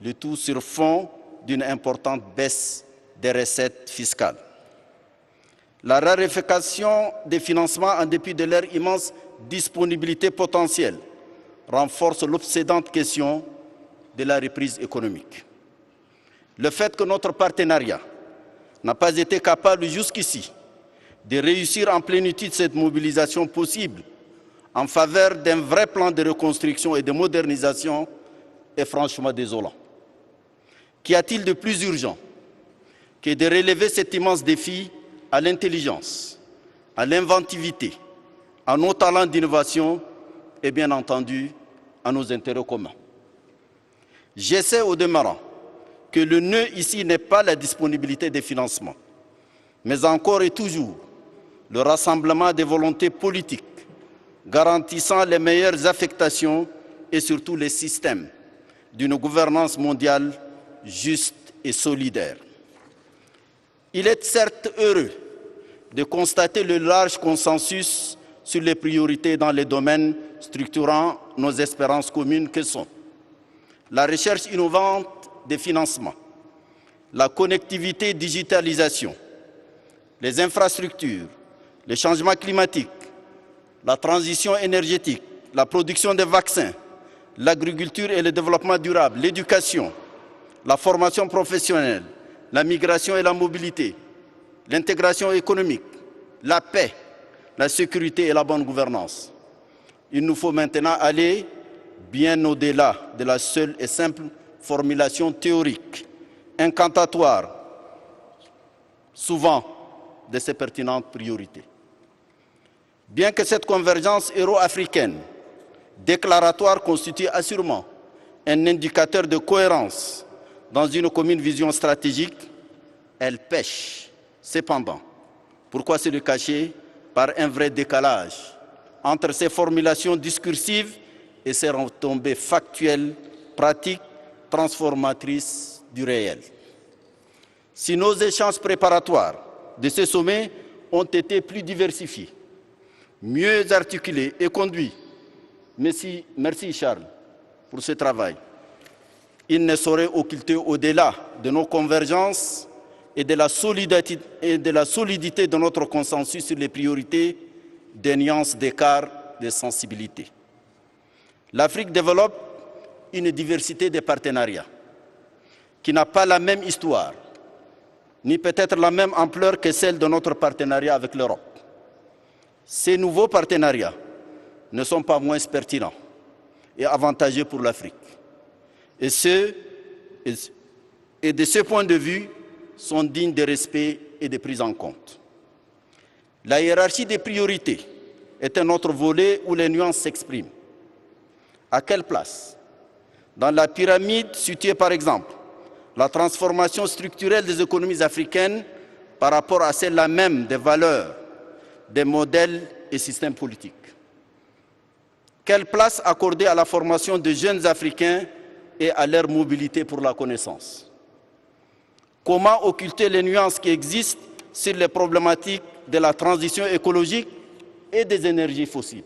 le tout sur fond d'une importante baisse des recettes fiscales. La raréfaction des financements, en dépit de leur immense disponibilité potentielle, renforce l'obsédante question de la reprise économique. Le fait que notre partenariat n'a pas été capable jusqu'ici de réussir en plénitude cette mobilisation possible en faveur d'un vrai plan de reconstruction et de modernisation est franchement désolant. Qu'y a-t-il de plus urgent que de relever cet immense défi à l'intelligence, à l'inventivité, à nos talents d'innovation et bien entendu à nos intérêts communs? J'essaie au demeurant que le nœud ici n'est pas la disponibilité des financements, mais encore et toujours le rassemblement des volontés politiques garantissant les meilleures affectations et surtout les systèmes d'une gouvernance mondiale juste et solidaire. Il est certes heureux de constater le large consensus sur les priorités dans les domaines structurant nos espérances communes que sont la recherche innovante des financements, la connectivité et digitalisation, les infrastructures, le changement climatique, la transition énergétique, la production de vaccins, l'agriculture et le développement durable, l'éducation, la formation professionnelle, la migration et la mobilité, l'intégration économique, la paix, la sécurité et la bonne gouvernance. Il nous faut maintenant aller bien au-delà de la seule et simple formulation théorique, incantatoire, souvent de ces pertinentes priorités. Bien que cette convergence euro-africaine déclaratoire constitue assurément un indicateur de cohérence dans une commune vision stratégique, elle pêche cependant. Pourquoi se le cacher? Par un vrai décalage entre ces formulations discursives et ces retombées factuelles, pratiques, transformatrices du réel. Si nos échanges préparatoires de ce sommet ont été plus diversifiés, mieux articulés et conduits, merci Charles pour ce travail, il ne saurait occulter au-delà de nos convergences et de la solidité de notre consensus sur les priorités, des nuances d'écart de sensibilité. L'Afrique développe une diversité de partenariats qui n'a pas la même histoire, ni peut-être la même ampleur que celle de notre partenariat avec l'Europe. Ces nouveaux partenariats ne sont pas moins pertinents et avantageux pour l'Afrique. Et de ce point de vue, sont dignes de respect et de prise en compte. La hiérarchie des priorités est un autre volet où les nuances s'expriment. À quelle place? Dans la pyramide située par exemple la transformation structurelle des économies africaines par rapport à celle-là même des valeurs, des modèles et systèmes politiques. Quelle place accorder à la formation de jeunes Africains et à leur mobilité pour la connaissance? Comment occulter les nuances qui existent sur les problématiques de la transition écologique et des énergies fossiles?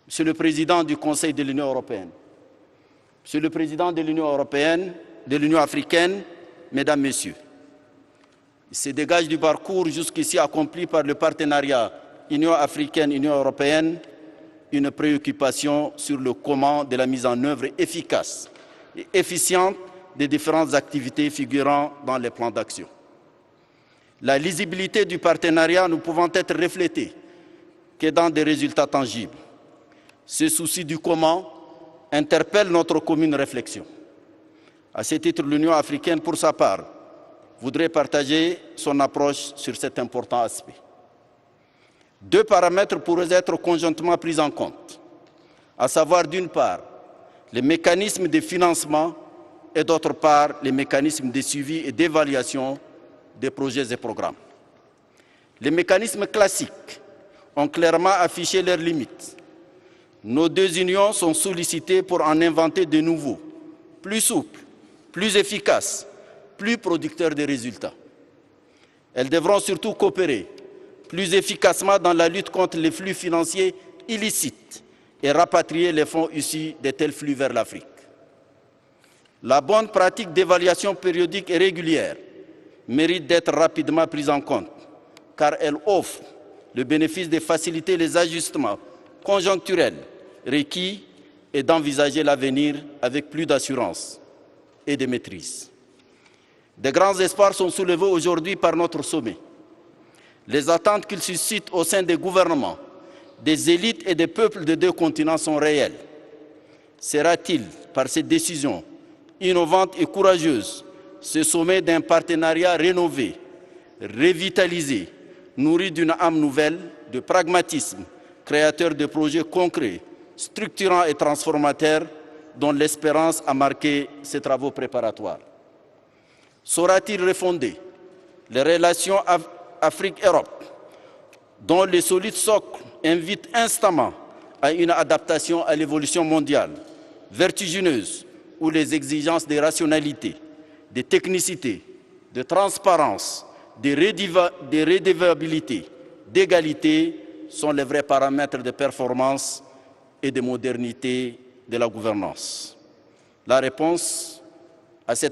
Monsieur le Président du Conseil de l'Union européenne, Monsieur le Président de l'Union européenne, de l'Union africaine, Mesdames, Messieurs, il se dégage du parcours jusqu'ici accompli par le partenariat Union africaine-Union européenne une préoccupation sur le comment de la mise en œuvre efficace et efficiente des différentes activités figurant dans les plans d'action. La lisibilité du partenariat ne pouvant être reflétée que dans des résultats tangibles. Ce souci du comment interpelle notre commune réflexion. À ce titre, l'Union africaine, pour sa part, voudrait partager son approche sur cet important aspect. Deux paramètres pourraient être conjointement pris en compte, à savoir d'une part les mécanismes de financement et d'autre part les mécanismes de suivi et d'évaluation des projets et programmes. Les mécanismes classiques ont clairement affiché leurs limites. Nos deux unions sont sollicitées pour en inventer de nouveaux, plus souples, plus efficaces, plus producteurs de résultats. Elles devront surtout coopérer plus efficacement dans la lutte contre les flux financiers illicites et rapatrier les fonds issus de tels flux vers l'Afrique. La bonne pratique d'évaluation périodique et régulière mérite d'être rapidement prise en compte, car elle offre le bénéfice de faciliter les ajustements conjoncturels requis et d'envisager l'avenir avec plus d'assurance et de maîtrise. De grands espoirs sont soulevés aujourd'hui par notre sommet. Les attentes qu'il suscite au sein des gouvernements, des élites et des peuples de deux continents sont réelles. Sera-t-il, par cette décision innovante et courageuse, ce sommet d'un partenariat rénové, revitalisé, nourri d'une âme nouvelle, de pragmatisme, créateur de projets concrets, structurants et transformateurs, dont l'espérance a marqué ses travaux préparatoires? Saura-t-il refonder les relations Afrique-Europe, dont les solides socles invitent instamment à une adaptation à l'évolution mondiale, vertigineuse, où les exigences de rationalité, de technicité, de transparence, de redevabilité, d'égalité sont les vrais paramètres de performance et de modernité de la gouvernance? La réponse à cette